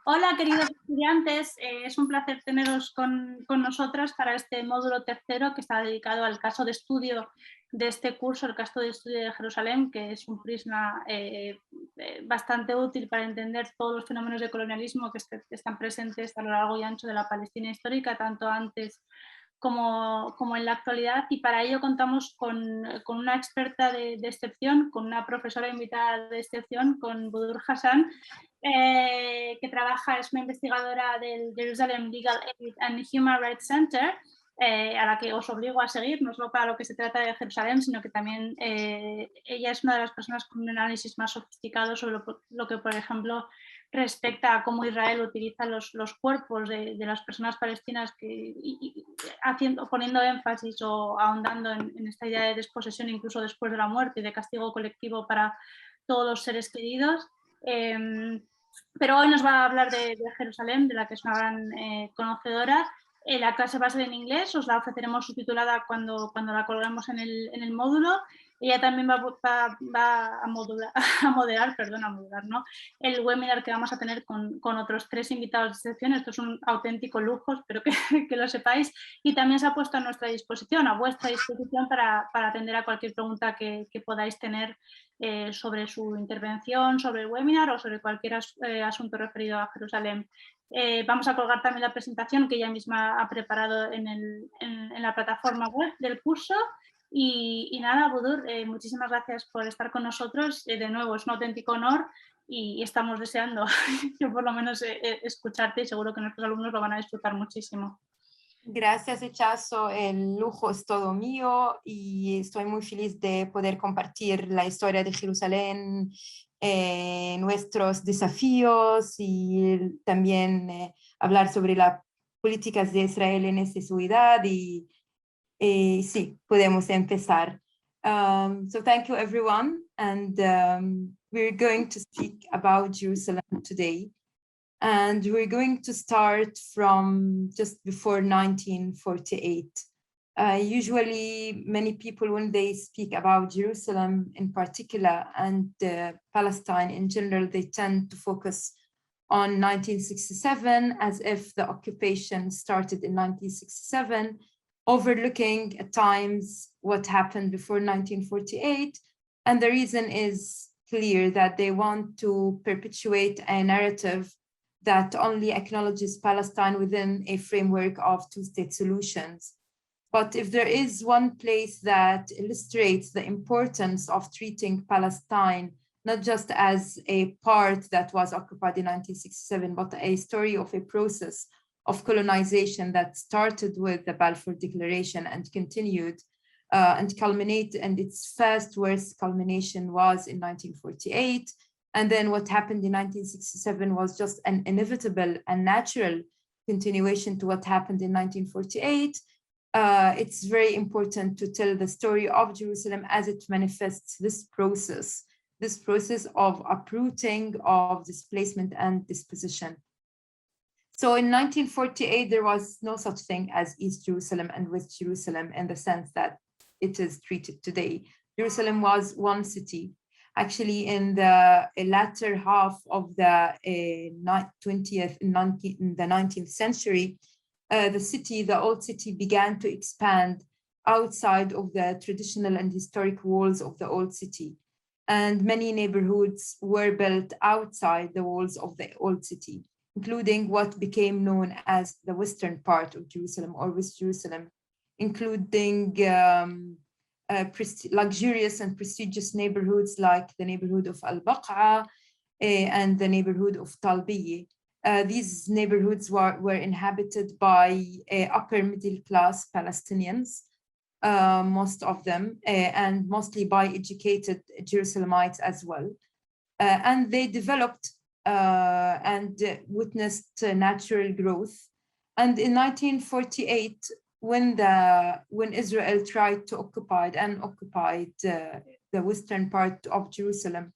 Hola, queridos estudiantes. Es un placer teneros con nosotras para este módulo tercero que está dedicado al caso de estudio de este curso, el caso de estudio de Jerusalén, que es un prisma bastante útil para entender todos los fenómenos de colonialismo que están presentes a lo largo y ancho de la Palestina histórica, tanto antes como en la actualidad, y para ello contamos con una experta de excepción, con una profesora invitada de excepción, con Budour Hasan, que es una investigadora del Jerusalem Legal Aid and Human Rights Center, a la que os obligo a seguir, no solo para lo que se trata de Jerusalén, sino que también ella es una de las personas con un análisis más sofisticado sobre lo que, por ejemplo, respecta a cómo Israel utiliza los cuerpos de las personas palestinas, poniendo énfasis o ahondando en esta idea de desposesión incluso después de la muerte y de castigo colectivo para todos los seres queridos. Pero hoy nos va a hablar de Jerusalén, de la que es una gran conocedora. La clase va a ser en inglés, os la ofreceremos subtitulada cuando la colgamos en el módulo. Ella también va a moderar, ¿no? El webinar que vamos a tener con otros 3 invitados de excepción. Esto es un auténtico lujo, espero que lo sepáis. Y también se ha puesto a nuestra disposición, a vuestra disposición, para atender a cualquier pregunta que podáis tener sobre su intervención, sobre el webinar o sobre cualquier asunto referido a Jerusalén. Vamos a colgar también la presentación que ella misma ha preparado en la plataforma web del curso. Y nada, Budour, muchísimas gracias por estar con nosotros. De nuevo, es un auténtico honor y estamos deseando yo por lo menos escucharte, y seguro que nuestros alumnos lo van a disfrutar muchísimo. Gracias, Echazo. El lujo es todo mío y estoy muy feliz de poder compartir la historia de Jerusalén, nuestros desafíos y también hablar sobre las políticas de Israel en esta ciudad y sí, podemos empezar. So thank you, everyone. And we're going to speak about Jerusalem today. And we're going to start from just before 1948. Usually, many people, when they speak about Jerusalem in particular and Palestine in general, they tend to focus on 1967 as if the occupation started in 1967, overlooking at times what happened before 1948. And the reason is clear, that they want to perpetuate a narrative that only acknowledges Palestine within a framework of two-state solutions. But if there is one place that illustrates the importance of treating Palestine not just as a part that was occupied in 1967, but a story of a process of colonization that started with the Balfour Declaration and continued and culminated, and its first worst culmination was in 1948. And then what happened in 1967 was just an inevitable and natural continuation to what happened in 1948. It's very important to tell the story of Jerusalem as it manifests this process of uprooting, of displacement and disposition. So in 1948, there was no such thing as East Jerusalem and West Jerusalem in the sense that it is treated today. Jerusalem was one city. Actually, in the latter half of the 19th century, the old city began to expand outside of the traditional and historic walls of the old city. And many neighborhoods were built outside the walls of the old city, including what became known as the western part of Jerusalem or West Jerusalem, including luxurious and prestigious neighborhoods like the neighborhood of Al-Baqa and the neighborhood of Talbiye. These neighborhoods were inhabited by upper middle class Palestinians, most of them, and mostly by educated Jerusalemites as well. And they developed and witnessed natural growth. And in 1948, when Israel tried to occupy the western part of Jerusalem,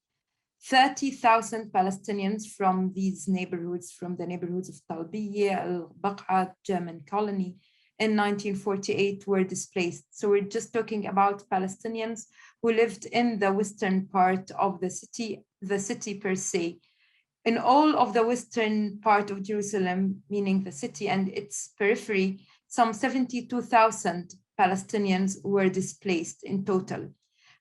30,000 Palestinians from these neighborhoods, from the neighborhoods of Talbiye, Al-Baqa, German colony, in 1948 were displaced. So we're just talking about Palestinians who lived in the western part of the city per se. In all of the western part of Jerusalem, meaning the city and its periphery, some 72,000 Palestinians were displaced in total.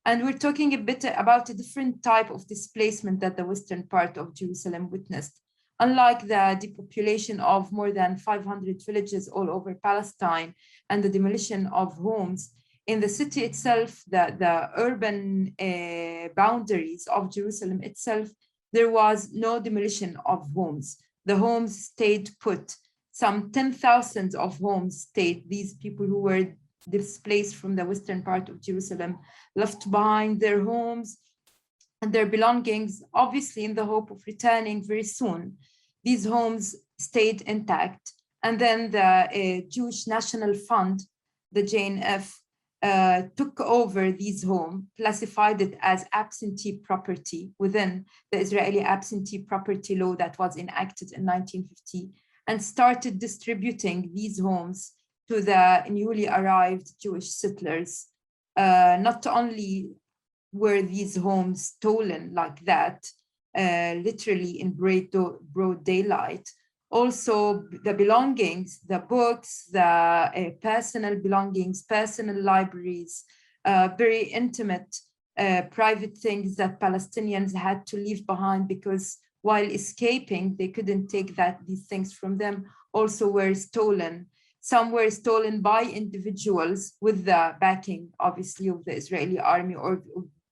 And we're talking a bit about a different type of displacement that the western part of Jerusalem witnessed. Unlike the depopulation of more than 500 villages all over Palestine and the demolition of homes, in the city itself, the urban boundaries of Jerusalem itself, there was no demolition of homes. The homes stayed put. Some 10,000 of homes stayed. These people who were displaced from the western part of Jerusalem left behind their homes and their belongings, obviously in the hope of returning very soon. These homes stayed intact. And then the Jewish National Fund, the JNF, took over these homes, classified it as absentee property within the Israeli absentee property law that was enacted in 1950, and started distributing these homes to the newly arrived Jewish settlers. Not only were these homes stolen like that, literally in broad daylight, also the belongings, the books, the personal belongings, personal libraries, very intimate private things that Palestinians had to leave behind because while escaping, they couldn't take these things from them, also were stolen. Some were stolen by individuals with the backing, obviously, of the Israeli army or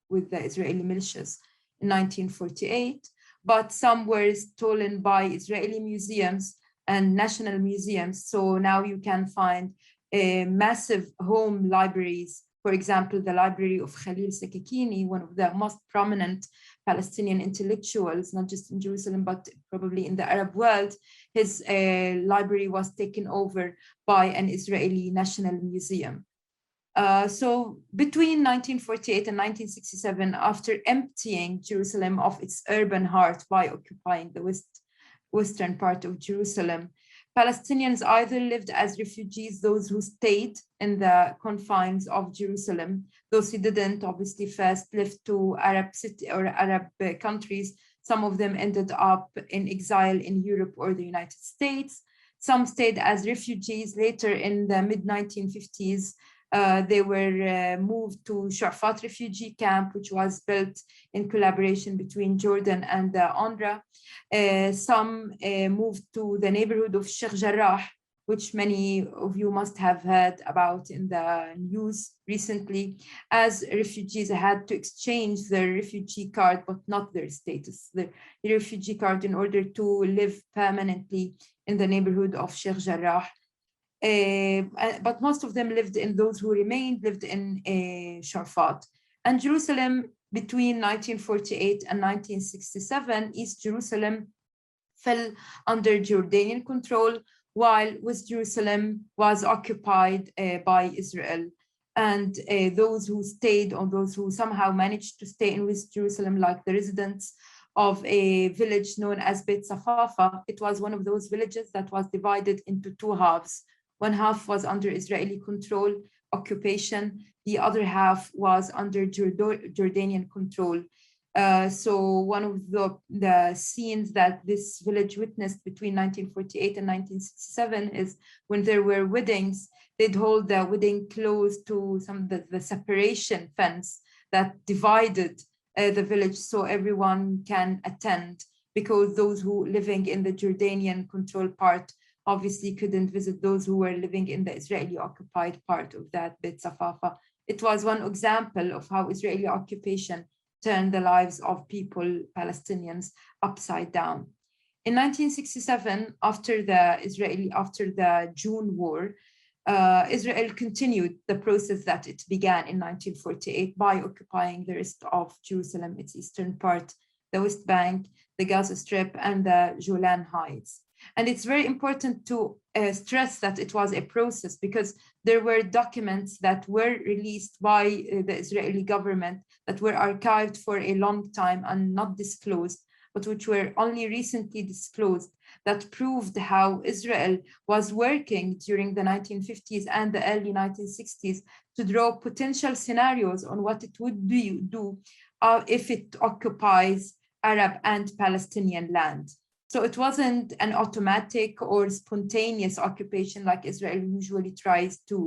with the Israeli militias in 1948. But some were stolen by Israeli museums and national museums. So now you can find massive home libraries. For example, the library of Khalil Sakakini, one of the most prominent Palestinian intellectuals, not just in Jerusalem, but probably in the Arab world. His library was taken over by an Israeli national museum. So between 1948 and 1967, after emptying Jerusalem of its urban heart by occupying the western part of Jerusalem, Palestinians either lived as refugees, those who stayed in the confines of Jerusalem, those who didn't, obviously first left to Arab city or Arab countries. Some of them ended up in exile in Europe or the United States. Some stayed as refugees. Later in the mid-1950s, they were moved to Shu'afat refugee camp, which was built in collaboration between Jordan and the UNRWA. Some moved to the neighborhood of Sheikh Jarrah, which many of you must have heard about in the news recently. As refugees had to exchange their refugee card, but not their status, the refugee card, in order to live permanently in the neighborhood of Sheikh Jarrah. But most of them lived in, those who remained lived in Shu'afat. And Jerusalem, between 1948 and 1967, East Jerusalem fell under Jordanian control, while West Jerusalem was occupied by Israel. And those who stayed, or those who somehow managed to stay in West Jerusalem, like the residents of a village known as Beit Safafa, it was one of those villages that was divided into two halves. One half was under Israeli control, occupation. The other half was under Jordanian control. So one of the scenes that this village witnessed between 1948 and 1967 is when there were weddings, they'd hold the wedding close to the separation fence that divided the village so everyone can attend, because those who living in the Jordanian control part obviously couldn't visit those who were living in the Israeli occupied part of that Beit Safafa. It was one example of how Israeli occupation turned the lives of people, Palestinians, upside down. In 1967, after the June War, Israel continued the process that it began in 1948 by occupying the rest of Jerusalem, its eastern part, the West Bank, the Gaza Strip, and the Golan Heights. And it's very important to stress that it was a process, because there were documents that were released by the Israeli government that were archived for a long time and not disclosed, but which were only recently disclosed, that proved how Israel was working during the 1950s and the early 1960s to draw potential scenarios on what it would do if it occupies Arab and Palestinian land. So it wasn't an automatic or spontaneous occupation like Israel usually tries to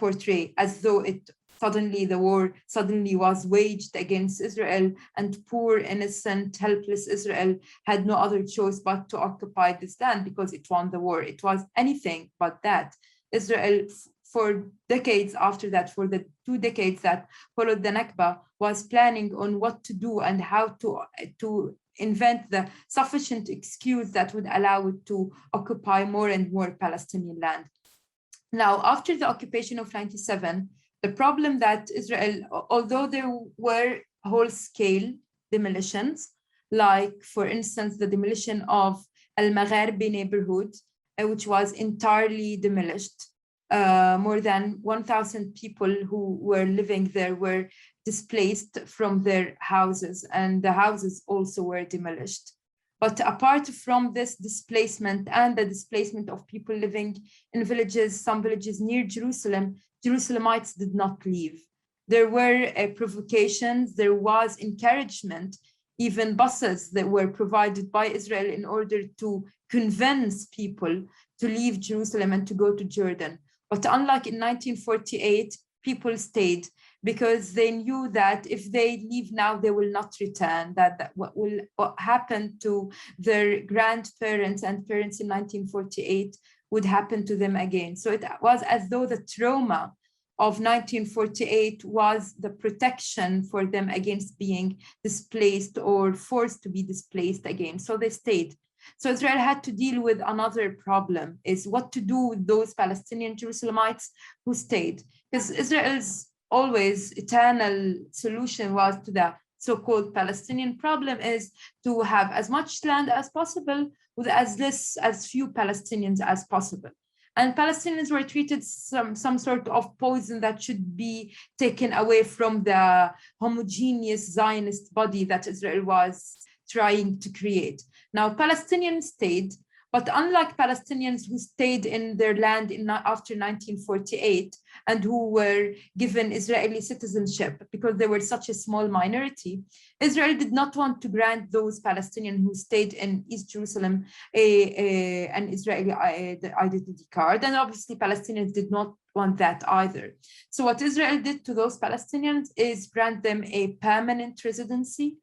portray, as though the war suddenly was waged against Israel and poor, innocent, helpless Israel had no other choice but to occupy this land because it won the war. It was anything but that. Israel, for decades after that, for the 2 decades that followed the Nakba, was planning on what to do and how to invent the sufficient excuse that would allow it to occupy more and more Palestinian land. Now, after the occupation of 1997, the problem that Israel, although there were whole-scale demolitions, like, for instance, the demolition of Al-Magharbi neighborhood, which was entirely demolished. More than 1,000 people who were living there were displaced from their houses, and the houses also were demolished. But apart from this displacement and the displacement of people living in villages, some villages near Jerusalem, Jerusalemites did not leave. There were provocations, there was encouragement, even buses that were provided by Israel in order to convince people to leave Jerusalem and to go to Jordan. But unlike in 1948, people stayed because they knew that if they leave now, they will not return, that what happened to their grandparents and parents in 1948 would happen to them again. So it was as though the trauma of 1948 was the protection for them against being displaced or forced to be displaced again. So they stayed. So Israel had to deal with another problem, is what to do with those Palestinian Jerusalemites who stayed. Because Israel's always eternal solution was to the so-called Palestinian problem is to have as much land as possible with as few Palestinians as possible. And Palestinians were treated some sort of poison that should be taken away from the homogeneous Zionist body that Israel was trying to create. Now, Palestinians stayed, but unlike Palestinians who stayed in their land after 1948 and who were given Israeli citizenship because they were such a small minority, Israel did not want to grant those Palestinians who stayed in East Jerusalem an Israeli identity card. And obviously, Palestinians did not want that either. So what Israel did to those Palestinians is grant them a permanent residency,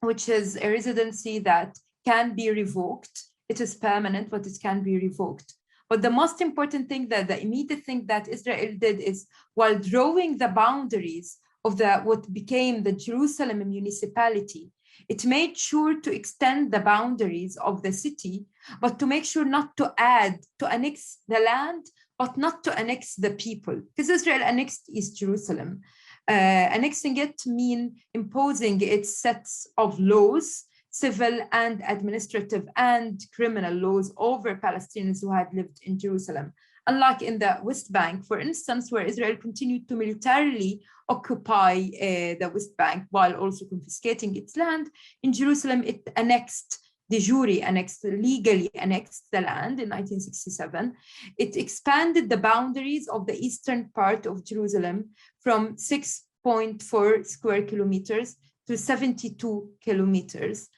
which is a residency that can be revoked. It is permanent, but it can be revoked. But the most important thing, the immediate thing that Israel did is, while drawing the boundaries of what became the Jerusalem municipality, it made sure to extend the boundaries of the city, but to make sure not to annex the land, but not to annex the people. Because Israel annexed East Jerusalem. Annexing it means imposing its sets of laws, civil and administrative and criminal laws over Palestinians who had lived in Jerusalem. Unlike in the West Bank, for instance, where Israel continued to militarily occupy the West Bank while also confiscating its land, in Jerusalem it legally annexed the land in 1967. It expanded the boundaries of the eastern part of Jerusalem from 6.4 square kilometers to 72 kilometers.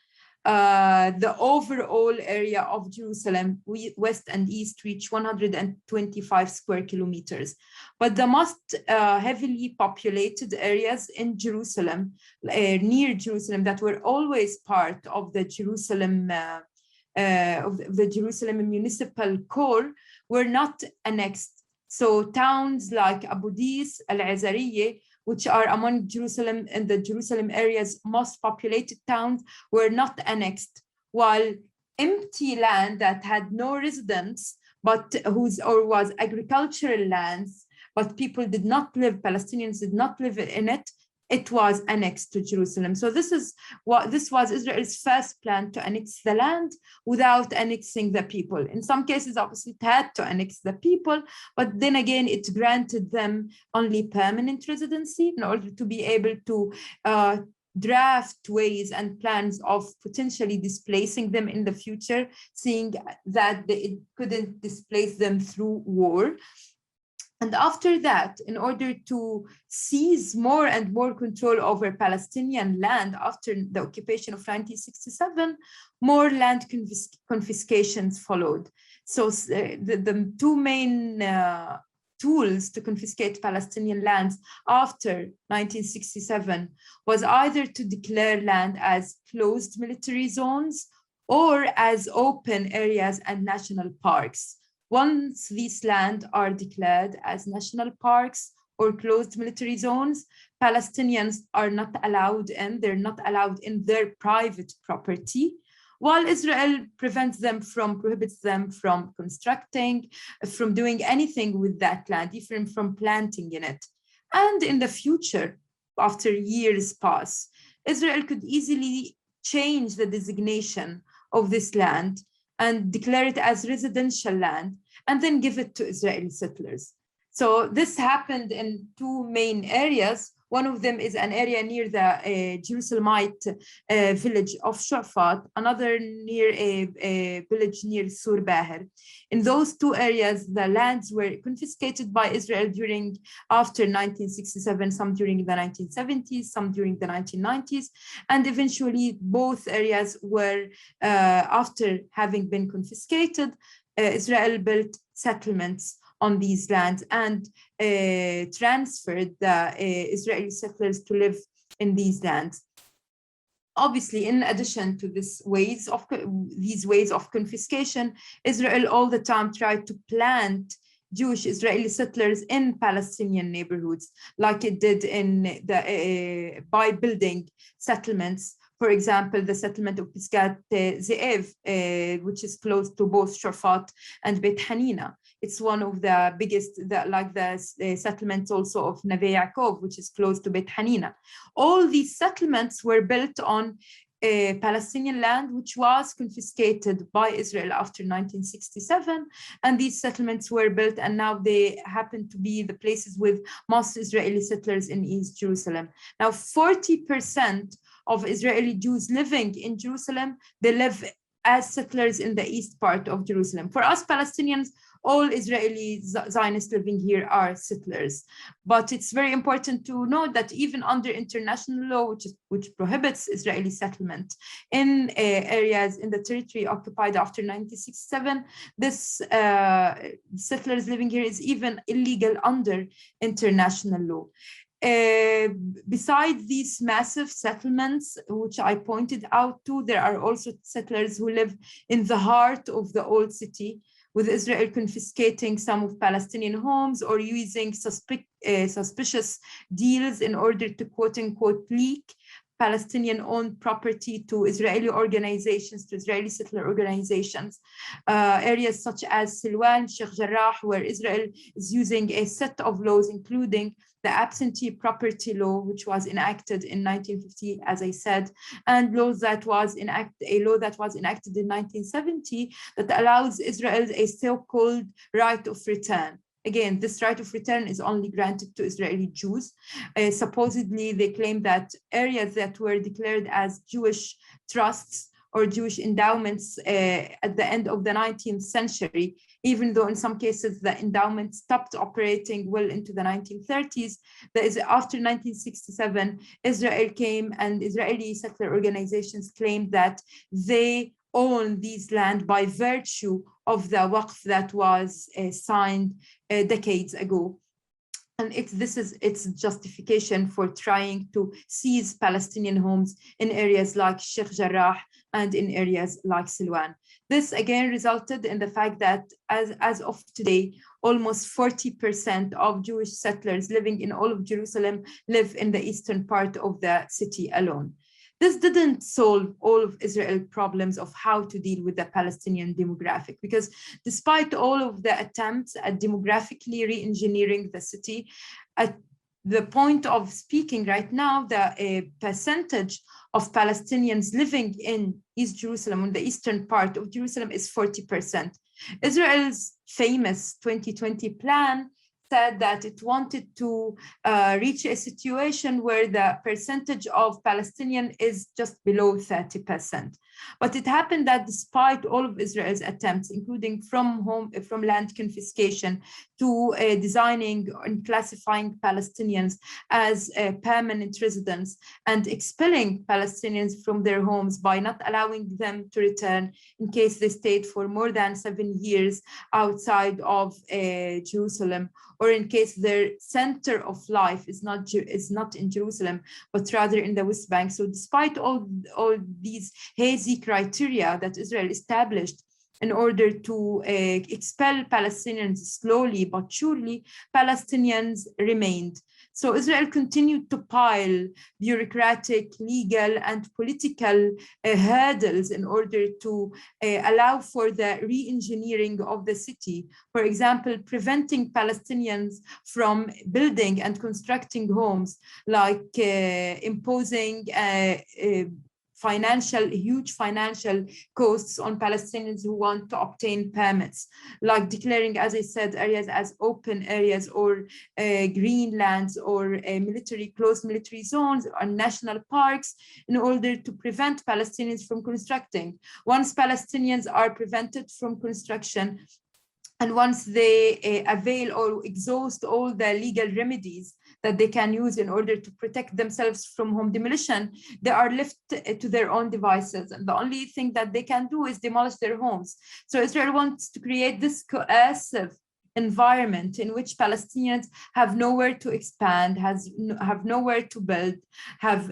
The overall area of Jerusalem, west and east, reach 125 square kilometers. But the most heavily populated areas in Jerusalem, near Jerusalem, that were always part of the Jerusalem municipal core, were not annexed. So towns like Abu Dis, Al-Azariye, which are among Jerusalem and the Jerusalem area's most populated towns, were not annexed, while empty land that had no residents, but was agricultural lands, but Palestinians did not live in it, it was annexed to Jerusalem. So this was Israel's first plan, to annex the land without annexing the people. In some cases, obviously, it had to annex the people, but then again, it granted them only permanent residency in order to be able to draft ways and plans of potentially displacing them in the future, seeing that it couldn't displace them through war. And after that, in order to seize more and more control over Palestinian land after the occupation of 1967, more land confiscations followed. So the two main tools to confiscate Palestinian lands after 1967 was either to declare land as closed military zones or as open areas and national parks. Once these lands are declared as national parks or closed military zones, Palestinians are not allowed in, they're not allowed in their private property, while Israel prohibits them from constructing, from doing anything with that land, even from planting in it. And in the future, after years pass, Israel could easily change the designation of this land and declare it as residential land, and then give it to Israeli settlers. So this happened in two main areas. One of them is an area near the Jerusalemite village of Shafat, another near a village near Sur Bahir. In those two areas, the lands were confiscated by Israel after 1967, some during the 1970s, some during the 1990s, and eventually both areas were, after having been confiscated, Israel built settlements on these lands and transferred the Israeli settlers to live in these lands. Obviously, in addition to these ways of confiscation, Israel all the time tried to plant Jewish Israeli settlers in Palestinian neighborhoods, like it did by building settlements. For example, the settlement of Pisgat Ze'ev, which is close to both Shafat and Beit Hanina. It's one of the biggest, like the settlements also of Neve Yaakov, which is close to Beit Hanina. All these settlements were built on Palestinian land, which was confiscated by Israel after 1967. And these settlements were built, and now they happen to be the places with most Israeli settlers in East Jerusalem. Now, 40% of Israeli Jews living in Jerusalem, they live as settlers in the east part of Jerusalem. For us Palestinians, all Israeli Zionists living here are settlers. But it's very important to note that even under international law, which prohibits Israeli settlement in areas in the territory occupied after 1967, this settlers living here is even illegal under international law. Besides these massive settlements, which I pointed out to, there are also settlers who live in the heart of the old city, with Israel confiscating some of Palestinian homes or using suspicious deals in order to quote-unquote leak Palestinian-owned property to Israeli organizations, to Israeli settler organizations. Areas such as Silwan, Sheikh Jarrah, where Israel is using a set of laws, including the absentee property law, which was enacted in 1950, as I said, and a law that was enacted in 1970 that allows Israel a so-called right of return. Again, this right of return is only granted to Israeli Jews. Supposedly, they claim that areas that were declared as Jewish trusts or Jewish endowments at the end of the 19th century, even though in some cases the endowment stopped operating well into the 1930s, after 1967, Israel came and Israeli settler organizations claimed that they own these land by virtue of the waqf that was signed decades ago. And this is its justification for trying to seize Palestinian homes in areas like Sheikh Jarrah and in areas like Silwan. This again resulted in the fact that as of today, almost 40% of Jewish settlers living in all of Jerusalem live in the eastern part of the city alone. This didn't solve all of Israel's problems of how to deal with the Palestinian demographic, because despite all of the attempts at demographically re-engineering the city, at the point of speaking right now, the percentage of Palestinians living in East Jerusalem, in the eastern part of Jerusalem, is 40%. Israel's famous 2020 plan said that it wanted to reach a situation where the percentage of Palestinian is just below 30%. But it happened that despite all of Israel's attempts, including from land confiscation to designing and classifying Palestinians as permanent residents and expelling Palestinians from their homes by not allowing them to return in case they stayed for more than 7 years outside of Jerusalem, or in case their center of life is not in Jerusalem, but rather in the West Bank. So despite all these hazy criteria that Israel established in order to expel Palestinians slowly but surely, Palestinians remained. So Israel continued to pile bureaucratic, legal, and political hurdles in order to allow for the re-engineering of the city. For example, preventing Palestinians from building and constructing homes, like imposing huge financial costs on Palestinians who want to obtain permits, like declaring, as I said, areas as open areas or green lands or closed military zones or national parks in order to prevent Palestinians from constructing. Once Palestinians are prevented from construction, and once they avail or exhaust all the legal remedies that they can use in order to protect themselves from home demolition, they are left to their own devices. And the only thing that they can do is demolish their homes. So Israel wants to create this coercive environment in which Palestinians have nowhere to expand, have nowhere to build, have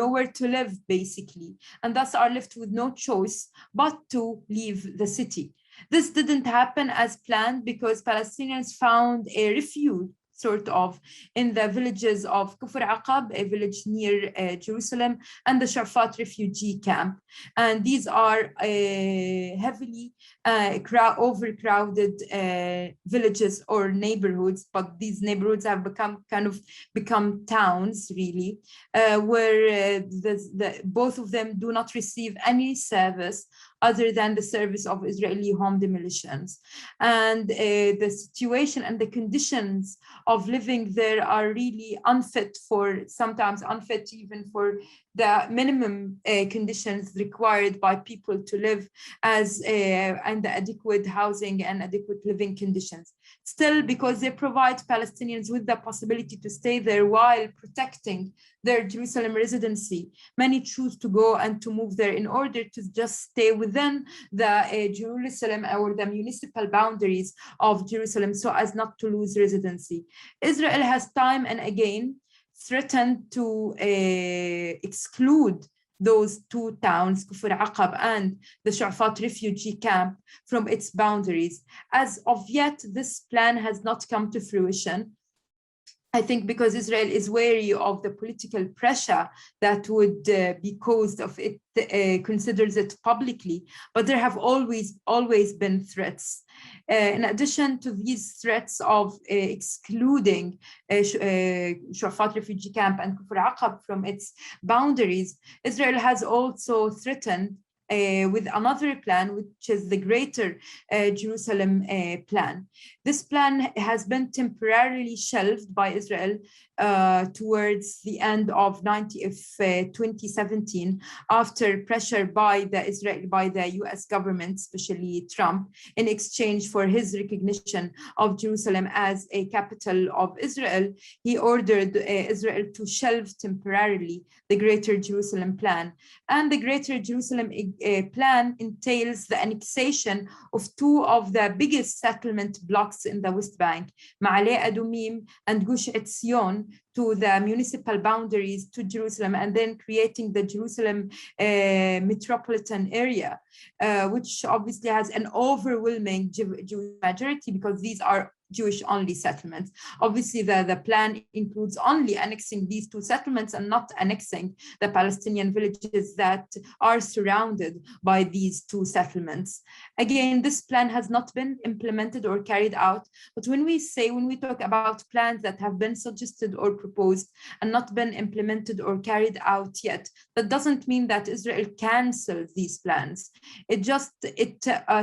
nowhere to live, basically, and thus are left with no choice but to leave the city. This didn't happen as planned because Palestinians found a refuge, sort of, in the villages of Kufr Aqab, a village near Jerusalem, and the Sharfat refugee camp. And these are heavily overcrowded villages or neighborhoods, but these neighborhoods have become towns, really, where both of them do not receive any service other than the service of Israeli home demolitions. And the situation and the conditions of living there are really sometimes unfit even for the minimum conditions required by people to live and the adequate housing and adequate living conditions. Still, because they provide Palestinians with the possibility to stay there while protecting their Jerusalem residency, many choose to go and to move there in order to just stay within the Jerusalem or the municipal boundaries of Jerusalem so as not to lose residency. Israel has time and again threatened to exclude those two towns, Kufr Aqab and the Shu'afat refugee camp, from its boundaries. As of yet, this plan has not come to fruition. I think because Israel is wary of the political pressure that would be caused if it considers it publicly, but there have always been threats. In addition to these threats of excluding Shu'afat refugee camp and Kufr Aqab from its boundaries, Israel has also threatened with another plan, which is the Greater Jerusalem plan. This plan has been temporarily shelved by Israel towards the end of 2017 after pressure by the US government, especially Trump, in exchange for his recognition of Jerusalem as a capital of Israel. He ordered Israel to shelve temporarily the Greater Jerusalem plan. And the Greater Jerusalem plan entails the annexation of two of the biggest settlement blocks in the West Bank, Ma'ale Adumim and Gush Etzion, to the municipal boundaries to Jerusalem, and then creating the Jerusalem metropolitan area, which obviously has an overwhelming Jewish majority because these are Jewish-only settlements. Obviously, the plan includes only annexing these two settlements and not annexing the Palestinian villages that are surrounded by these two settlements. Again, this plan has not been implemented or carried out, but when we talk about plans that have been suggested or proposed and not been implemented or carried out yet, that doesn't mean that Israel cancels these plans. It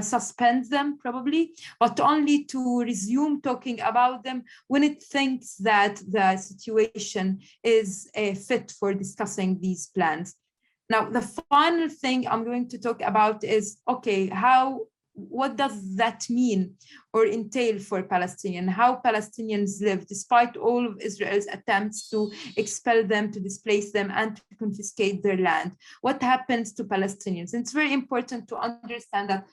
suspends them probably, but only to resume talking about them when it thinks that the situation is fit for discussing these plans. Now, the final thing I'm going to talk about is, okay, what does that mean or entail for Palestinians? How Palestinians live despite all of Israel's attempts to expel them, to displace them, and to confiscate their land? What happens to Palestinians? And it's very important to understand that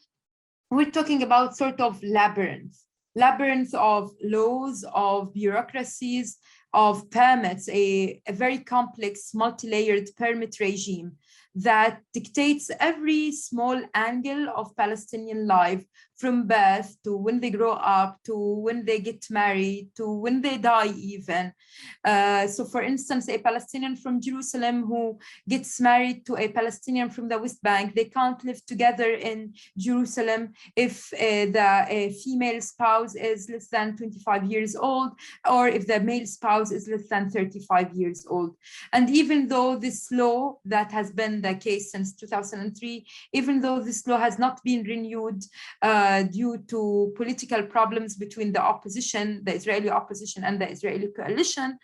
we're talking about sort of labyrinth of laws, of bureaucracies, of permits, a very complex, multi-layered permit regime that dictates every small angle of Palestinian life, from birth to when they grow up, to when they get married, to when they die even. So for instance, a Palestinian from Jerusalem who gets married to a Palestinian from the West Bank, they can't live together in Jerusalem if the female spouse is less than 25 years old, or if the male spouse is less than 35 years old. And even though this law, that has been the case since 2003, even though this law has not been renewed due to political problems between the opposition, the Israeli opposition and the Israeli coalition,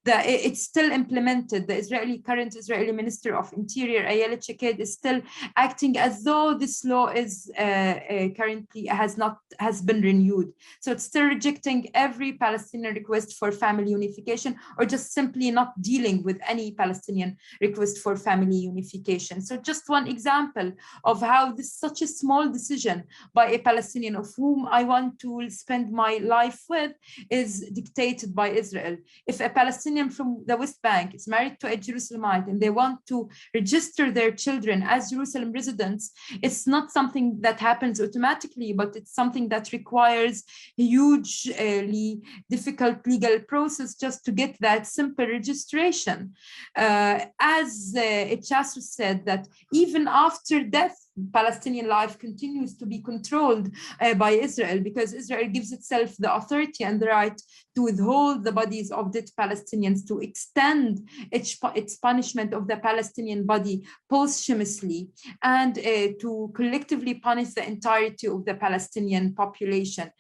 it's still implemented. The current Israeli Minister of Interior, Ayelet Shaked, is still acting as though this law is currently has been renewed. So it's still rejecting every Palestinian request for family unification, or just simply not dealing with any Palestinian request for family unification. So just one example of how this such a small decision by a Palestinian of whom I want to spend my life with is dictated by Israel. If a Palestinian from the West Bank is married to a Jerusalemite and they want to register their children as Jerusalem residents, it's not something that happens automatically, but it's something that requires a hugely difficult legal process just to get that simple registration. As Chasso said, that even after death, Palestinian life continues to be controlled by Israel, because Israel gives itself the authority and the right to withhold the bodies of dead Palestinians, to extend its punishment of the Palestinian body posthumously, and to collectively punish the entirety of the Palestinian population.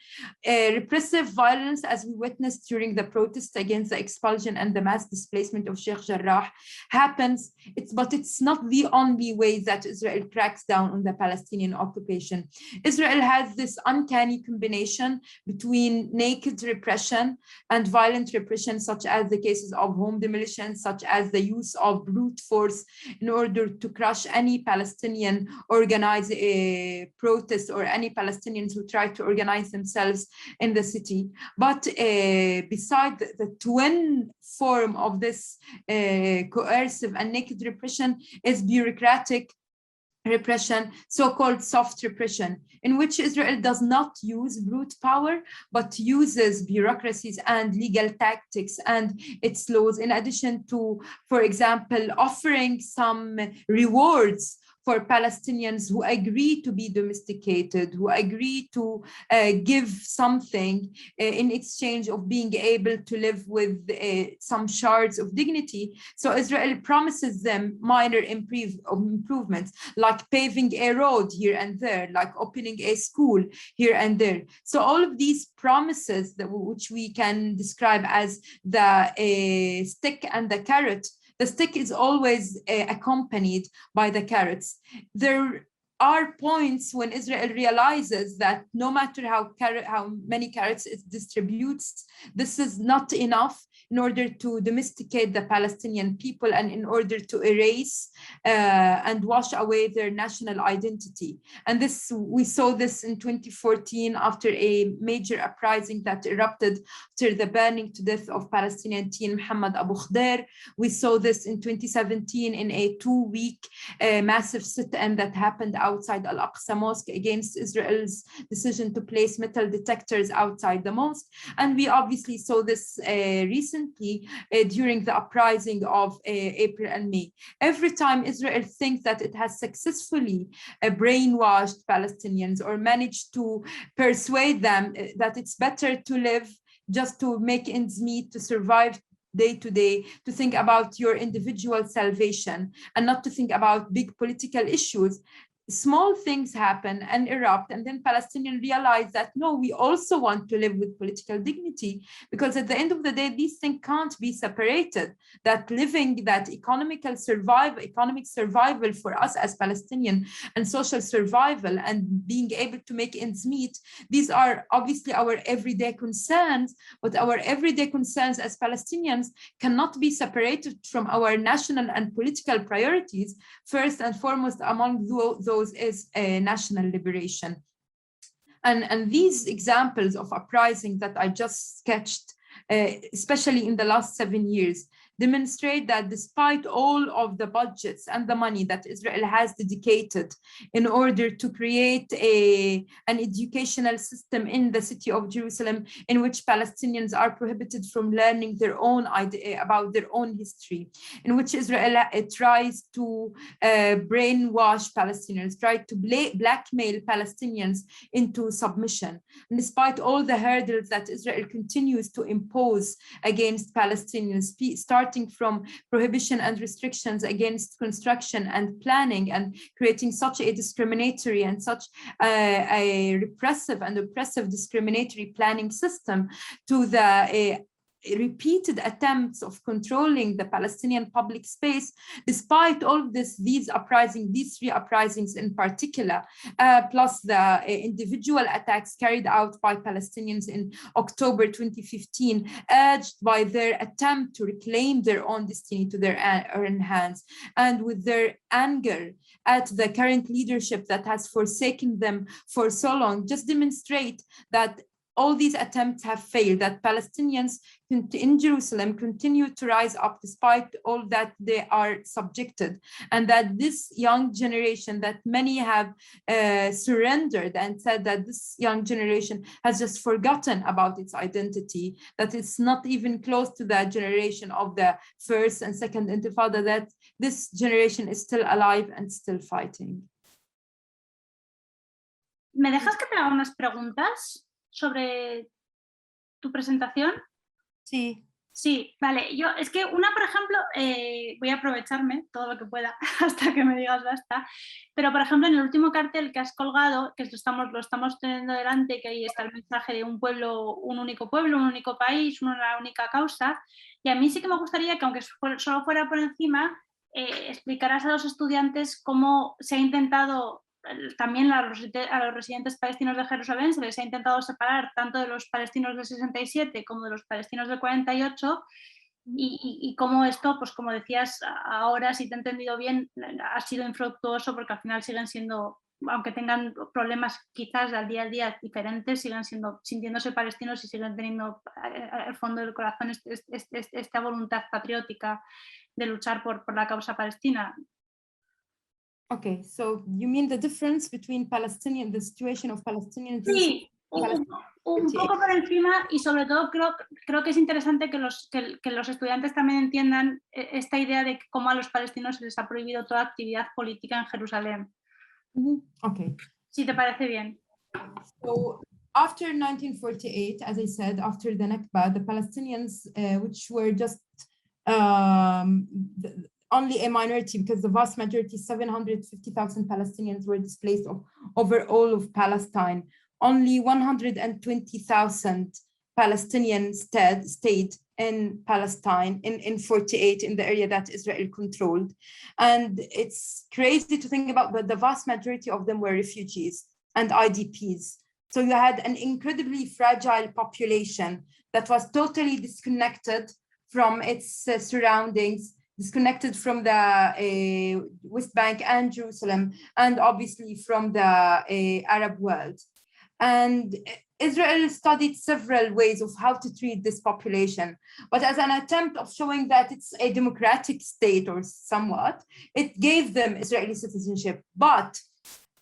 Repressive violence, as we witnessed during the protests against the expulsion and the mass displacement of Sheikh Jarrah, happens, but it's not the only way that Israel cracks down on the Palestinian occupation. Israel has this uncanny combination between naked repression and violent repression, such as the cases of home demolition, such as the use of brute force in order to crush any Palestinian organized protest, or any Palestinians who try to organize themselves in the city. But beside the twin form of this coercive and naked repression is bureaucratic repression, so-called soft repression, in which Israel does not use brute power, but uses bureaucracies and legal tactics and its laws, in addition to, for example, offering some rewards for Palestinians who agree to be domesticated, who agree to give something in exchange of being able to live with some shards of dignity. So Israel promises them minor improvements, like paving a road here and there, like opening a school here and there. So all of these promises, which we can describe as the stick and the carrot, the stick is always accompanied by the carrots. There are points when Israel realizes that no matter how many carrots it distributes, this is not enough in order to domesticate the Palestinian people and in order to erase and wash away their national identity. And we saw this in 2014 after a major uprising that erupted after the burning to death of Palestinian teen Muhammad Abu Khder. We saw this in 2017 in a 2-week massive sit-in that happened outside Al-Aqsa Mosque against Israel's decision to place metal detectors outside the mosque. And we obviously saw this recently during the uprising of April and May. Every time Israel thinks that it has successfully brainwashed Palestinians or managed to persuade them that it's better to live just to make ends meet, to survive day to day, to think about your individual salvation and not to think about big political issues, small things happen and erupt, and then Palestinians realize that no, we also want to live with political dignity, because at the end of the day, these things can't be separated. That living, that economic survival for us as Palestinians, and social survival, and being able to make ends meet, these are obviously our everyday concerns, but our everyday concerns as Palestinians cannot be separated from our national and political priorities. First and foremost among those is national liberation. And these examples of uprising that I just sketched, especially in the last 7 years, demonstrate that despite all of the budgets and the money that Israel has dedicated in order to create an educational system in the city of Jerusalem, in which Palestinians are prohibited from learning their own idea about their own history, in which Israel tries to brainwash Palestinians, tries to blackmail Palestinians into submission. And despite all the hurdles that Israel continues to impose against Palestinians, starting from prohibition and restrictions against construction and planning, and creating such a discriminatory and such a repressive and oppressive discriminatory planning system, to the repeated attempts of controlling the Palestinian public space. Despite all of this, these three uprisings in particular, plus the individual attacks carried out by Palestinians in October 2015, urged by their attempt to reclaim their own destiny to their own hands, and with their anger at the current leadership that has forsaken them for so long, just demonstrate that all these attempts have failed, that Palestinians in Jerusalem continue to rise up despite all that they are subjected, and that this young generation that many have surrendered and said that this young generation has just forgotten about its identity, that it's not even close to the generation of the first and second intifada, that this generation is still alive and still fighting. ¿Me dejas que te haga unas preguntas sobre tu presentación? Sí. Sí, vale. Yo, es que una, por ejemplo, voy a aprovecharme todo lo que pueda hasta que me digas basta, pero por ejemplo en el último cartel que has colgado, que lo estamos teniendo delante, que ahí está el mensaje de un pueblo, un único país, una única causa, y a mí sí que me gustaría que, aunque solo fuera por encima, explicaras a los estudiantes cómo se ha intentado, también a los residentes palestinos de Jerusalén se les ha intentado separar tanto de los palestinos del 67 como de los palestinos del 48, y cómo esto, pues como decías ahora, si te he entendido bien, ha sido infructuoso, porque al final siguen siendo, aunque tengan problemas quizás al día a día diferentes, siguen sintiéndose palestinos y siguen teniendo al fondo del corazón esta voluntad patriótica de luchar por la causa palestina. Okay, so you mean the difference between the situation of Palestinians? Sí, un poco por encima, y sobre todo creo que es interesante que los estudiantes también entiendan esta idea de cómo a los palestinos se les ha prohibido toda actividad política en Jerusalén. Okay. Si te parece bien. So after 1948, as I said, after the Nakba, the Palestinians, which were just only a minority, because the vast majority, 750,000 Palestinians were displaced over all of Palestine. Only 120,000 Palestinians stayed in Palestine in 48, in the area that Israel controlled. And it's crazy to think about, but the vast majority of them were refugees and IDPs. So you had an incredibly fragile population that was totally disconnected from its surroundings, disconnected from the West Bank and Jerusalem, and obviously from the Arab world. And Israel studied several ways of how to treat this population, but as an attempt of showing that it's a democratic state, or somewhat, it gave them Israeli citizenship. But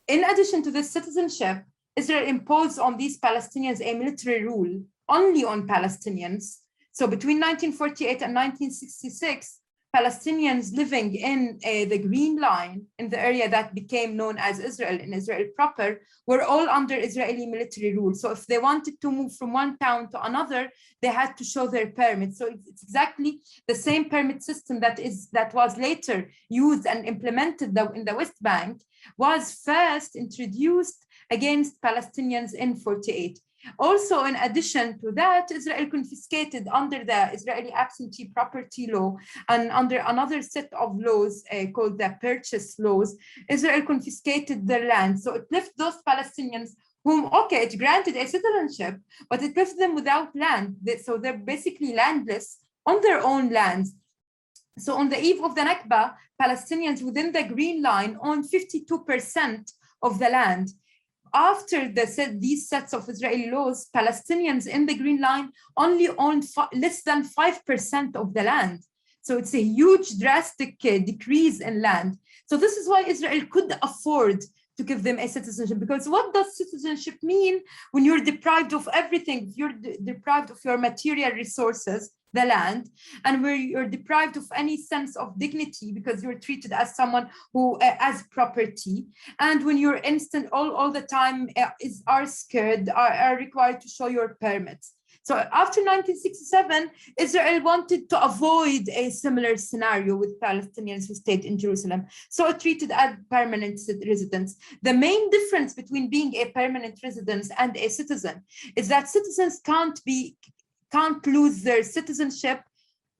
in addition to this citizenship, Israel imposed on these Palestinians a military rule only on Palestinians. So between 1948 and 1966, Palestinians living in the Green Line, in the area that became known as Israel, in Israel proper, were all under Israeli military rule. So if they wanted to move from one town to another, they had to show their permit. So it's exactly the same permit system that was later used and implemented in the West Bank, was first introduced against Palestinians in 48. Also, in addition to that, Israel confiscated under the Israeli absentee property law and under another set of laws called the purchase laws, Israel confiscated their land. So it left those Palestinians whom, okay, it granted a citizenship, but it left them without land. So they're basically landless on their own lands. So on the eve of the Nakba, Palestinians within the Green Line owned 52% of the land. After these sets of Israeli laws, Palestinians in the Green Line only owned less than 5% of the land. So it's a huge, drastic decrease in land. So this is why Israel could afford to give them a citizenship, because what does citizenship mean when you're deprived of everything? You're deprived of your material resources, the land, and where you're deprived of any sense of dignity because you're treated as someone who as property, and when you're all the time are scared, are required to show your permits. So after 1967, Israel wanted to avoid a similar scenario with Palestinians who stayed in Jerusalem. So it treated as permanent residents. The main difference between being a permanent resident and a citizen is that citizens can't lose their citizenship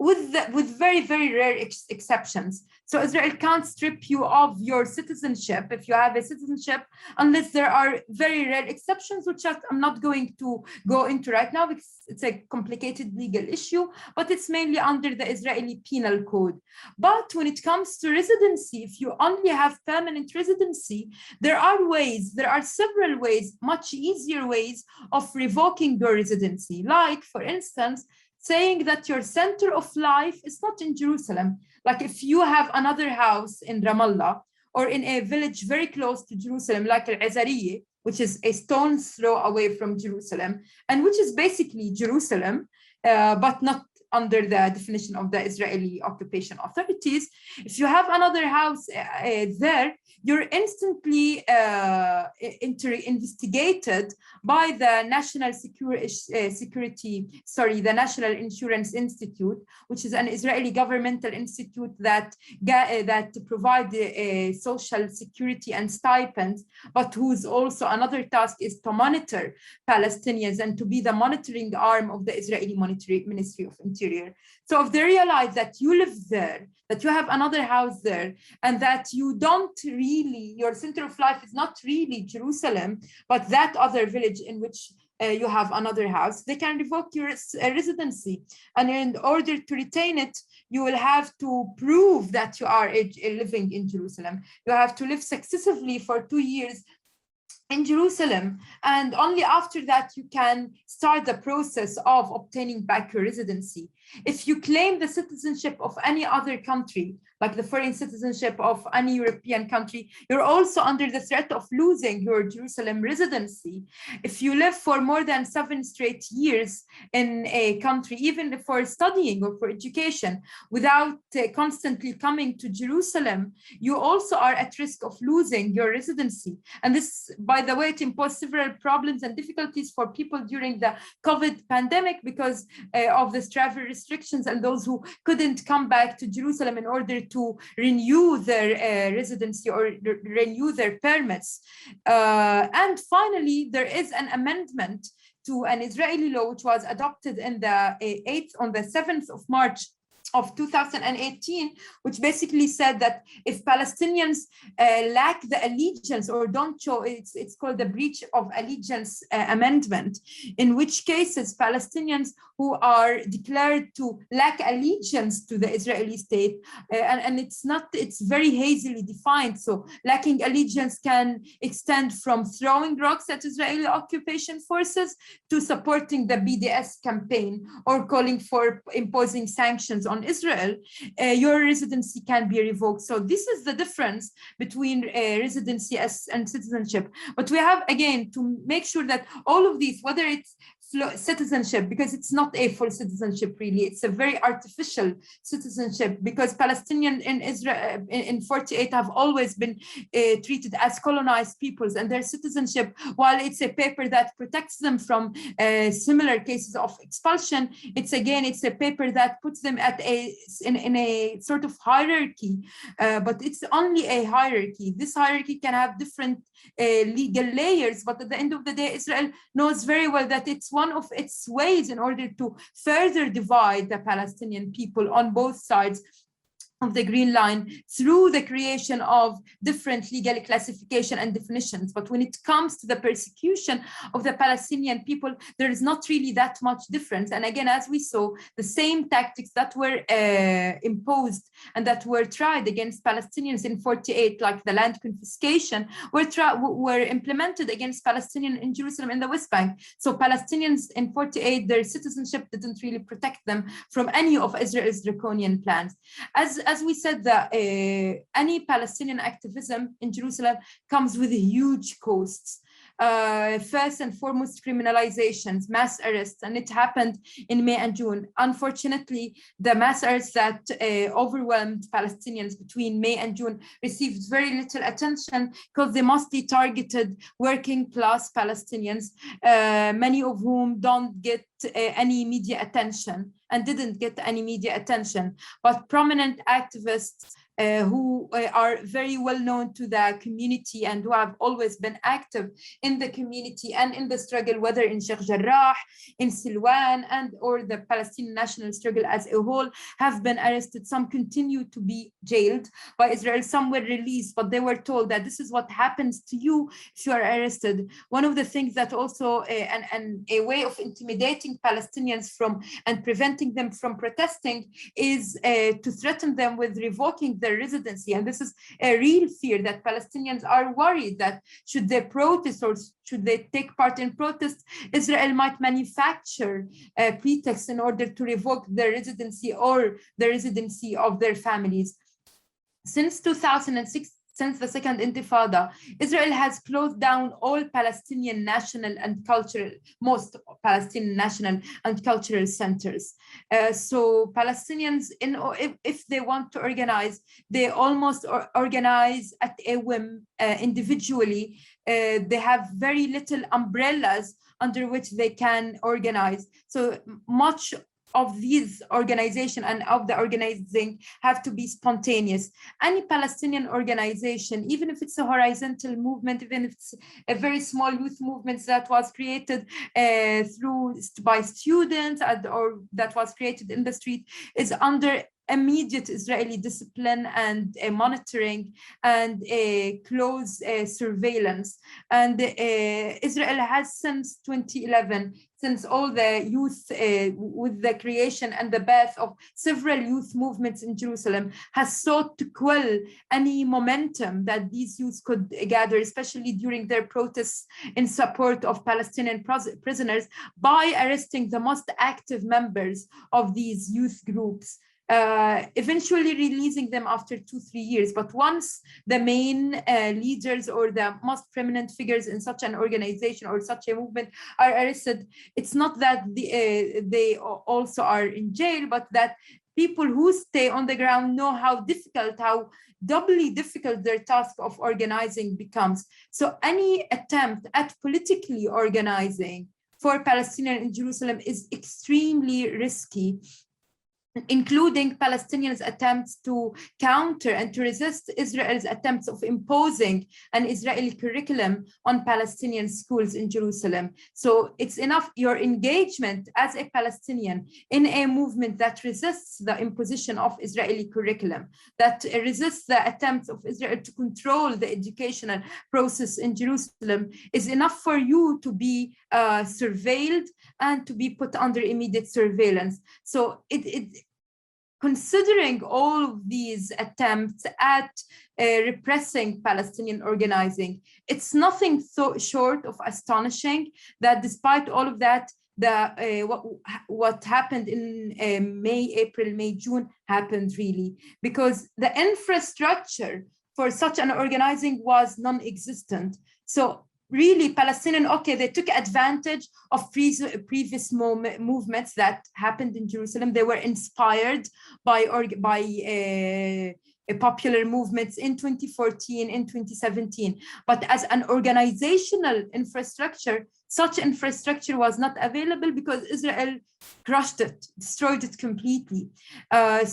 with very, very rare exceptions. So Israel can't strip you of your citizenship if you have a citizenship, unless there are very rare exceptions, which I'm not going to go into right now because it's a complicated legal issue, but it's mainly under the Israeli penal code. But when it comes to residency, if you only have permanent residency, there are several ways, much easier ways of revoking your residency. Like, for instance, saying that your center of life is not in Jerusalem. Like if you have another house in Ramallah or in a village very close to Jerusalem, like Al-Azariye, which is a stone's throw away from Jerusalem, and which is basically Jerusalem, but not under the definition of the Israeli occupation authorities. If you have another house there, you're instantly investigated by the the National Insurance Institute, which is an Israeli governmental institute that provide social security and stipends, but whose also another task is to monitor Palestinians and to be the monitoring arm of the Israeli Ministry of Interior. So if they realize that you live there, that you have another house there, and that you don't really, your center of life is not really Jerusalem, but that other village in which you have another house, they can revoke your residency. And in order to retain it, you will have to prove that you are living in Jerusalem. You have to live successively for 2 years in Jerusalem, and only after that you can start the process of obtaining back your residency. If you claim the citizenship of any other country, like the foreign citizenship of any European country, you're also under the threat of losing your Jerusalem residency. If you live for more than 7 straight years in a country, even for studying or for education, without constantly coming to Jerusalem, you also are at risk of losing your residency. And this, by the way, it imposed several problems and difficulties for people during the COVID pandemic because of the travel restrictions and those who couldn't come back to Jerusalem in order to renew their residency or renew their permits. And finally, there is an amendment to an Israeli law which was adopted on the 7th of March of 2018, which basically said that if Palestinians lack the allegiance or don't show, it's called the breach of allegiance amendment, in which cases Palestinians who are declared to lack allegiance to the Israeli state, and it's very hazily defined. So lacking allegiance can extend from throwing rocks at Israeli occupation forces to supporting the BDS campaign or calling for imposing sanctions on Israel. Your residency can be revoked. So this is the difference between residency and citizenship. But we have, again, to make sure that all of these, whether it's citizenship, because it's not a full citizenship really, it's a very artificial citizenship, because Palestinians in Israel in 48 have always been treated as colonized peoples, and their citizenship, while it's a paper that protects them from similar cases of expulsion, it's a paper that puts them at in a sort of hierarchy, but it's only a hierarchy. This hierarchy can have different legal layers, but at the end of the day, Israel knows very well that it's one of its ways in order to further divide the Palestinian people on both sides of the Green Line through the creation of different legal classification and definitions. But when it comes to the persecution of the Palestinian people, there is not really that much difference. And again, as we saw, the same tactics that were imposed and that were tried against Palestinians in 48, like the land confiscation, were implemented against Palestinians in Jerusalem in the West Bank. So Palestinians in 48, their citizenship didn't really protect them from any of Israel's draconian plans. As we said, that any Palestinian activism in Jerusalem comes with huge costs. First and foremost, criminalizations, mass arrests, and it happened in May and June. Unfortunately, the mass arrests that overwhelmed Palestinians between May and June received very little attention because they mostly targeted working class Palestinians, many of whom don't get any media attention and didn't get any media attention, but prominent activists who are very well known to the community and who have always been active in the community and in the struggle, whether in Sheikh Jarrah, in Silwan, and or the Palestinian national struggle as a whole, have been arrested. Some continue to be jailed by Israel. Some were released, but they were told that this is what happens to you if you are arrested. One of the things that also, and a way of intimidating Palestinians from and preventing them from protesting is to threaten them with revoking their residency. And this is a real fear, that Palestinians are worried that should they protest or should they take part in protests, Israel might manufacture pretexts in order to revoke their residency or the residency of their families. Since 2006, since the Second Intifada, Israel has closed down all Palestinian national and cultural, most Palestinian national and cultural centers. So Palestinians, if they want to organize, they almost organize at a whim individually. They have very little umbrellas under which they can organize. So much of these organizations and of the organizing have to be spontaneous. Any Palestinian organization, even if it's a horizontal movement, even if it's a very small youth movement that was created by students or that was created in the street, is under immediate Israeli discipline and monitoring and close surveillance. And Israel has since 2011, since all the youth, with the creation and the birth of several youth movements in Jerusalem, has sought to quell any momentum that these youth could gather, especially during their protests in support of Palestinian prisoners, by arresting the most active members of these youth groups. Eventually releasing them after 2-3 years. But once the main leaders or the most prominent figures in such an organization or such a movement are arrested, it's not that they also are in jail, but that people who stay on the ground know how doubly difficult their task of organizing becomes. So any attempt at politically organizing for Palestinians in Jerusalem is extremely risky, including Palestinians' attempts to counter and to resist Israel's attempts of imposing an Israeli curriculum on Palestinian schools in Jerusalem. So it's enough your engagement as a Palestinian in a movement that resists the imposition of Israeli curriculum, that resists the attempts of Israel to control the educational process in Jerusalem, is enough for you to be surveilled and to be put under immediate surveillance. So considering all of these attempts at repressing Palestinian organizing, it's nothing so short of astonishing that despite all of that, what happened in April, May, June happened really, because the infrastructure for such an organizing was non-existent. So really Palestinian, okay, they took advantage of previous movements that happened in Jerusalem. They were inspired by popular movements in 2014, in 2017. But as an organizational infrastructure, such infrastructure was not available because Israel crushed it, destroyed it completely. And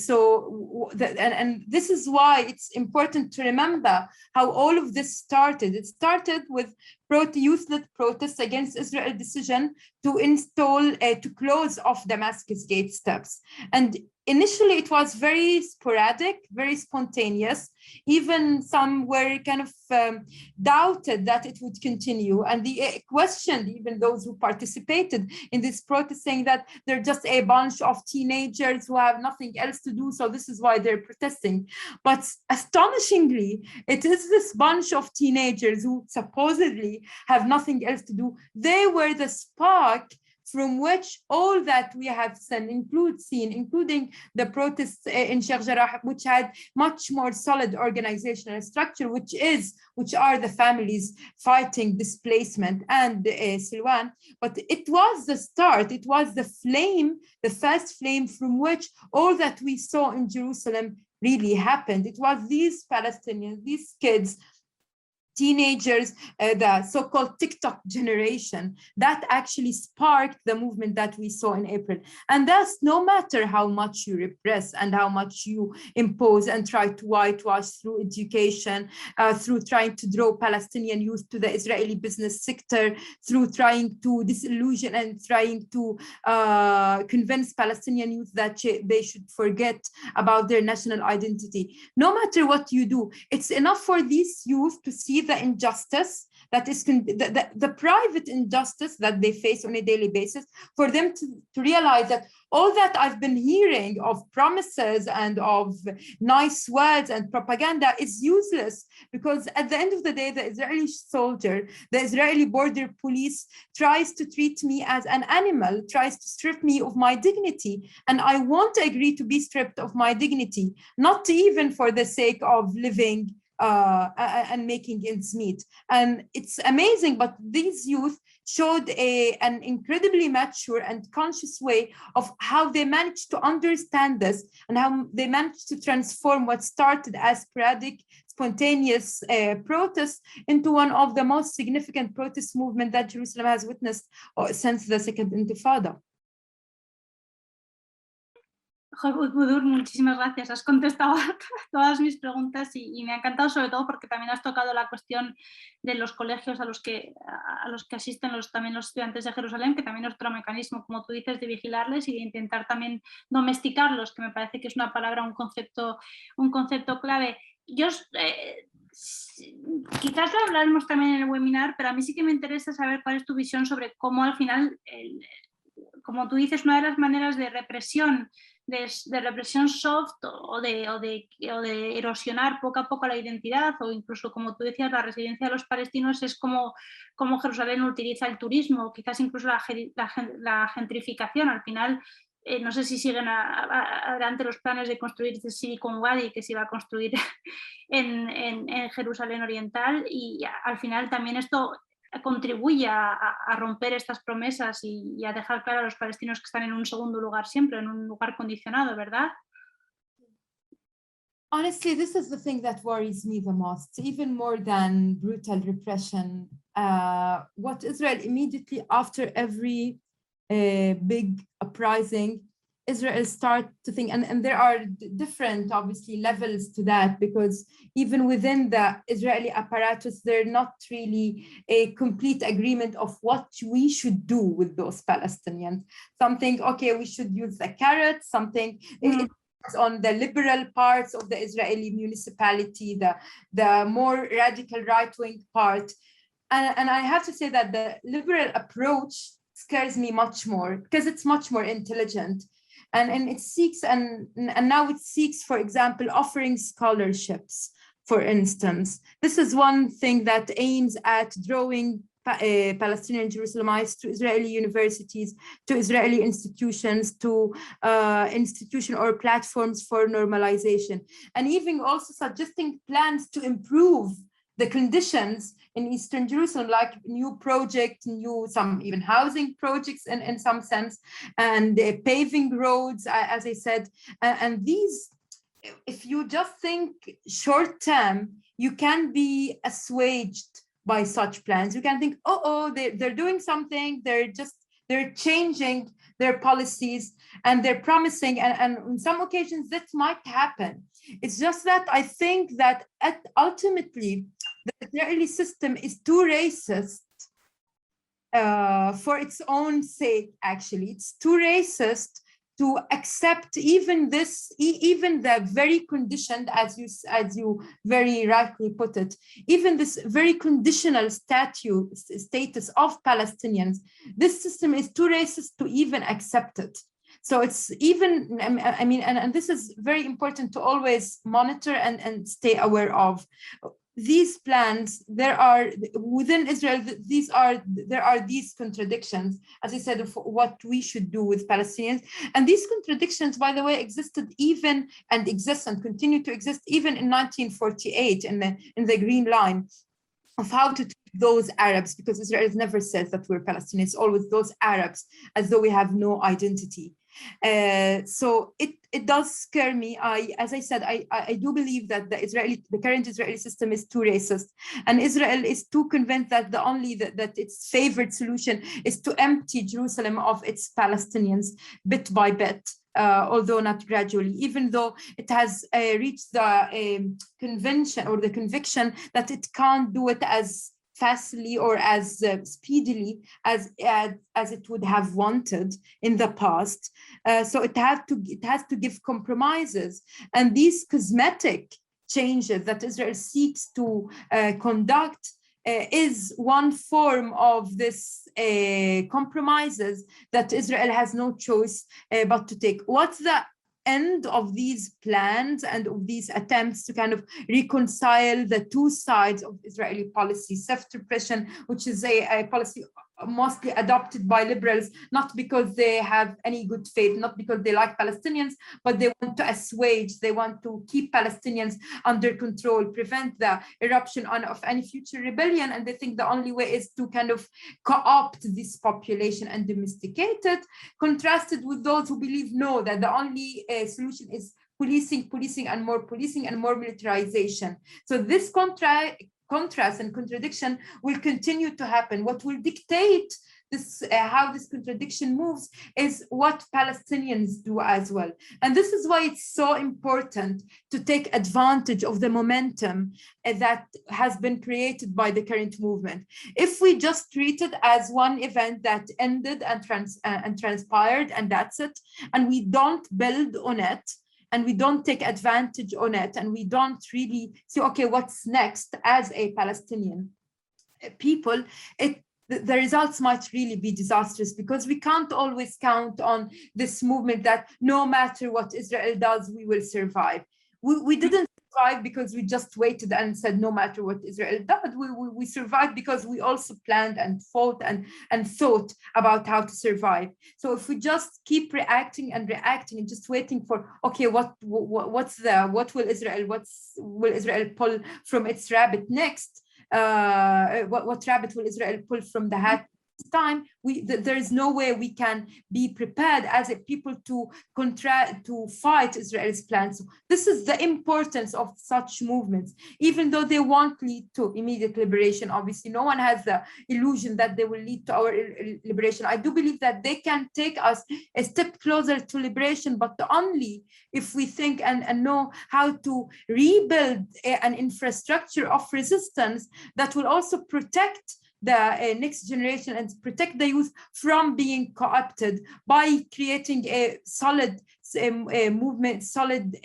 this is why it's important to remember how all of this started. It started with youth-led protests against Israel's decision to close off Damascus Gate steps. And initially it was very sporadic, very spontaneous. Even some were kind of doubted that it would continue, and they questioned even those who participated in this protest, saying that they're just a bunch of teenagers who have nothing else to do, so this is why they're protesting. But astonishingly, it is this bunch of teenagers who supposedly have nothing else to do. They were the spark from which all that we have seen, including the protests in Sheikh Jarrah, which had much more solid organizational structure, which are the families fighting displacement and Silwan. But it was the start, it was the flame, the first flame from which all that we saw in Jerusalem really happened. It was these Palestinians, these kids, teenagers, the so-called TikTok generation, that actually sparked the movement that we saw in April. And thus, no matter how much you repress and how much you impose and try to whitewash through education, through trying to draw Palestinian youth to the Israeli business sector, through trying to disillusion and trying to convince Palestinian youth that they should forget about their national identity. No matter what you do, it's enough for these youth to see the injustice that is the private injustice that they face on a daily basis, for them to realize that all that I've been hearing of promises and of nice words and propaganda is useless, because at the end of the day, the Israeli soldier, the Israeli border police tries to treat me as an animal, tries to strip me of my dignity, and I won't agree to be stripped of my dignity, not even for the sake of living and making ends meet. And it's amazing, but these youth showed an incredibly mature and conscious way of how they managed to understand this and how they managed to transform what started as sporadic, spontaneous protests into one of the most significant protest movements that Jerusalem has witnessed since the Second Intifada. Budour, muchísimas gracias. Has contestado todas mis preguntas y me ha encantado, sobre todo porque también has tocado la cuestión de los colegios a los que asisten también los estudiantes de Jerusalén, que también es otro mecanismo, como tú dices, de vigilarles y de intentar también domesticarlos, que me parece que es una palabra, un concepto clave. Yo quizás lo hablaremos también en el webinar, pero a mí sí que me interesa saber cuál es tu visión sobre cómo al final, como tú dices, una de las maneras de represión soft o de erosionar poco a poco la identidad, o incluso, como tú decías, la residencia de los palestinos, es como Jerusalén utiliza el turismo, quizás incluso la gentrificación. Al final, no sé si siguen adelante los planes de construir este Silicon Valley que se iba a construir en Jerusalén Oriental, y al final también esto contribuye a romper estas promesas y a dejar claro a los palestinos que están en un segundo lugar siempre, en un lugar condicionado, ¿verdad? Honestly, this is the thing that worries me the most, even more than brutal repression. What Israel immediately after every big uprising, Israel starts to think, and there are different, obviously, levels to that, because even within the Israeli apparatus, there's not really a complete agreement of what we should do with those Palestinians. Something, okay, we should use the carrot, something on the liberal parts of the Israeli municipality, the more radical right-wing part. And I have to say that the liberal approach scares me much more, because it's much more intelligent. And it seeks, and now it seeks, for example, offering scholarships, for instance. This is one thing that aims at drawing Palestinian Jerusalemites to Israeli universities, to Israeli institutions, to institution or platforms for normalization, and even also suggesting plans to improve the conditions in Eastern Jerusalem, like new projects, some even housing projects in some sense, and paving roads, as I said. And these, if you just think short term, you can be assuaged by such plans. You can think, they're doing something, they're changing their policies and they're promising, and on some occasions that might happen. It's just that I think that ultimately the Israeli system is too racist for its own sake. Actually, it's too racist to accept even the very conditioned, as you very rightly put it, even this very conditional status of Palestinians. This system is too racist to even accept it. So it's even, I mean, and this is very important to always monitor and stay aware of. These plans, there are within Israel, there are these contradictions, as I said, of what we should do with Palestinians. And these contradictions, by the way, existed even and exist and continue to exist even in 1948 in the Green Line, of how to treat those Arabs, because Israel never says that we're Palestinians, it's always those Arabs, as though we have no identity. So it does scare me. As I said, I do believe that the current Israeli system is too racist, and Israel is too convinced that that its favored solution is to empty Jerusalem of its Palestinians bit by bit. Although not gradually, even though it has reached the convention or the conviction that it can't do it as fastly or as speedily as it would have wanted in the past. So it has to give compromises, and these cosmetic changes that Israel seeks to conduct is one form of this compromises that Israel has no choice but to take. What's the end of these plans and of these attempts to kind of reconcile the two sides of Israeli policy? Self-repression, which is a policy mostly adopted by liberals, not because they have any good faith, not because they like Palestinians, but they want to assuage, they want to keep Palestinians under control, prevent the eruption of any future rebellion, and they think the only way is to kind of co-opt this population and domesticate it, contrasted with those who believe no, that the only solution is policing and more militarization. So this contrast and contradiction will continue to happen. What will dictate this, how this contradiction moves, is what Palestinians do as well. And this is why it's so important to take advantage of the momentum that has been created by the current movement. If we just treat it as one event that ended and transpired, and that's it, and we don't build on it, and we don't take advantage on it, and we don't really see, okay, what's next as a Palestinian people, the results might really be disastrous, because we can't always count on this movement that no matter what Israel does, we will survive. We didn't survive because we just waited and said no matter what Israel does. We survived because we also planned and fought and thought about how to survive. So if we just keep reacting and just waiting for, okay, what will Israel pull from its rabbit next? What rabbit will Israel pull from the hat this time? There is no way we can be prepared as a people to fight Israel's plans. So this is the importance of such movements, even though they won't lead to immediate liberation. Obviously, no one has the illusion that they will lead to our liberation. I do believe that they can take us a step closer to liberation, but only if we think and know how to rebuild an infrastructure of resistance that will also protect the next generation and protect the youth from being co-opted, by creating a solid movement, solid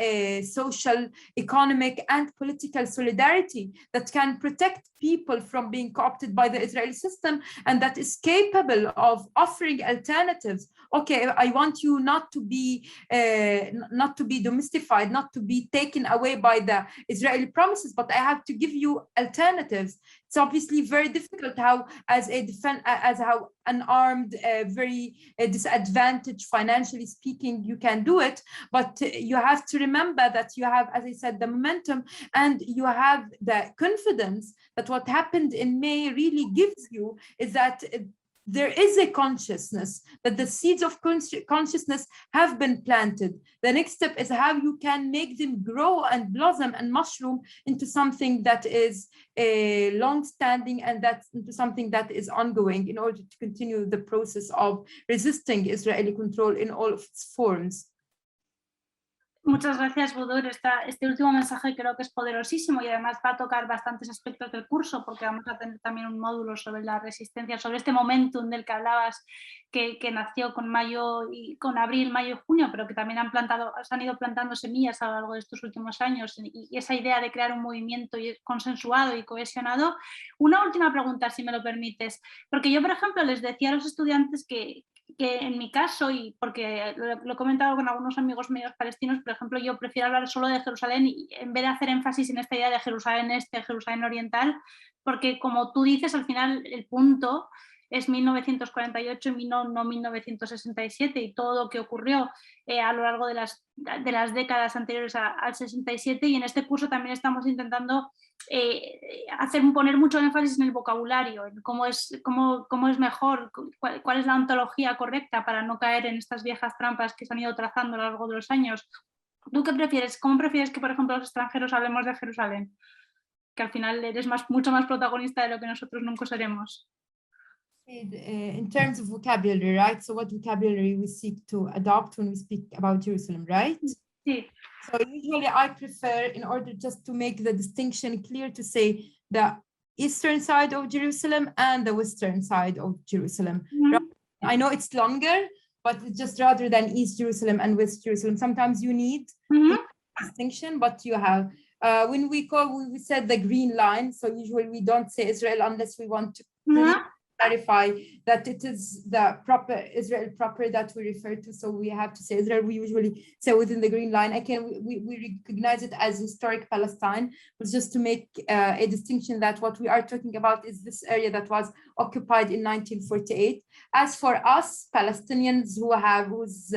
social, economic, and political solidarity that can protect people from being co-opted by the Israeli system, and that is capable of offering alternatives. Okay, I want you not to be domesticated, not to be taken away by the Israeli promises, but I have to give you alternatives. it's obviously very difficult how, as how unarmed, very disadvantaged financially speaking, you can do it. But you have to remember that you have, as I said, the momentum, and you have the confidence that what happened in May really gives you is that there is a consciousness, that the seeds of consciousness have been planted. The next step is how you can make them grow and blossom and mushroom into something that is long-standing, and that's into something that is ongoing, in order to continue the process of resisting Israeli control in all of its forms. Muchas gracias, Budour. Este último mensaje creo que es poderosísimo y además va a tocar bastantes aspectos del curso, porque vamos a tener también un módulo sobre la resistencia, sobre este momentum del que hablabas, que nació con abril, mayo y junio, pero que también se han ido plantando semillas a lo largo de estos últimos años, y esa idea de crear un movimiento consensuado y cohesionado. Una última pregunta, si me lo permites, porque yo, por ejemplo, les decía a los estudiantes que en mi caso, y porque lo he comentado con algunos amigos míos palestinos, por ejemplo, yo prefiero hablar solo de Jerusalén, y en vez de hacer énfasis en esta idea de Jerusalén Este, Jerusalén Oriental, porque como tú dices, al final el punto es 1948 y no 1967, y todo lo que ocurrió a lo largo de las décadas anteriores al 67, y en este curso también estamos intentando poner mucho énfasis en el vocabulario, en cómo es mejor, cuál es la ontología correcta para no caer en estas viejas trampas que se han ido trazando a lo largo de los años. ¿Tú qué prefieres? ¿Cómo prefieres que, por ejemplo, los extranjeros hablemos de Jerusalén? Que al final eres mucho más protagonista de lo que nosotros nunca seremos. In terms of vocabulary, right? So what vocabulary we seek to adopt when we speak about Jerusalem, right? Sí. So usually I prefer, in order just to make the distinction clear, to say the eastern side of Jerusalem and the western side of Jerusalem. Mm-hmm. I know it's longer, but it's just rather than East Jerusalem and West Jerusalem. Sometimes you need distinction, but you have. When we said the green line, so usually we don't say Israel unless we want to clarify that it is the proper Israel proper that we refer to. So we have to say Israel. We usually say within the green line. We recognize it as historic Palestine, but just to make a distinction that what we are talking about is this area that was occupied in 1948. As for us Palestinians whose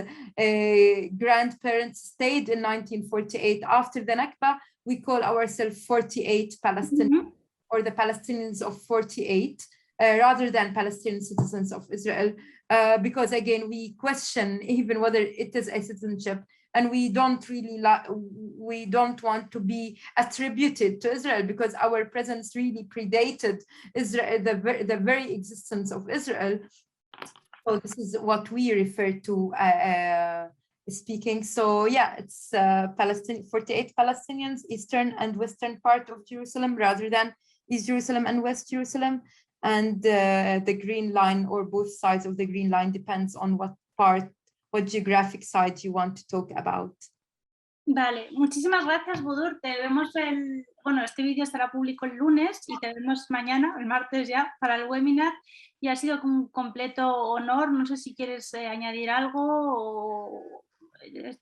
grandparents stayed in 1948 after the Nakba, we call ourselves 48 Palestinians, or the Palestinians of 48. Rather than Palestinian citizens of Israel, because again we question even whether it is a citizenship, and we don't want to be attributed to Israel, because our presence really predated Israel, the very existence of Israel. So this is what we refer to speaking. So yeah, it's 48 Palestinians, eastern and western part of Jerusalem, rather than East Jerusalem and West Jerusalem. And the green line, or both sides of the green line, depends on what geographic side you want to talk about. Vale, muchísimas gracias, Budour. Te vemos este vídeo estará público el lunes y te vemos mañana, el martes ya, para el webinar, y ha sido un completo honor. No sé si quieres añadir algo, o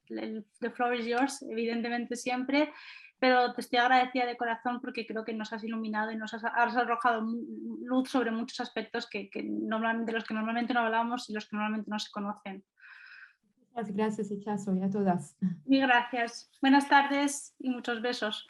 the floor is yours, evidentemente siempre. Pero te estoy agradecida de corazón, porque creo que nos has iluminado y nos has arrojado luz sobre muchos aspectos de los que normalmente no hablamos y los que normalmente no se conocen. Muchas gracias, Ichazo, y a todas. Mil gracias. Buenas tardes y muchos besos.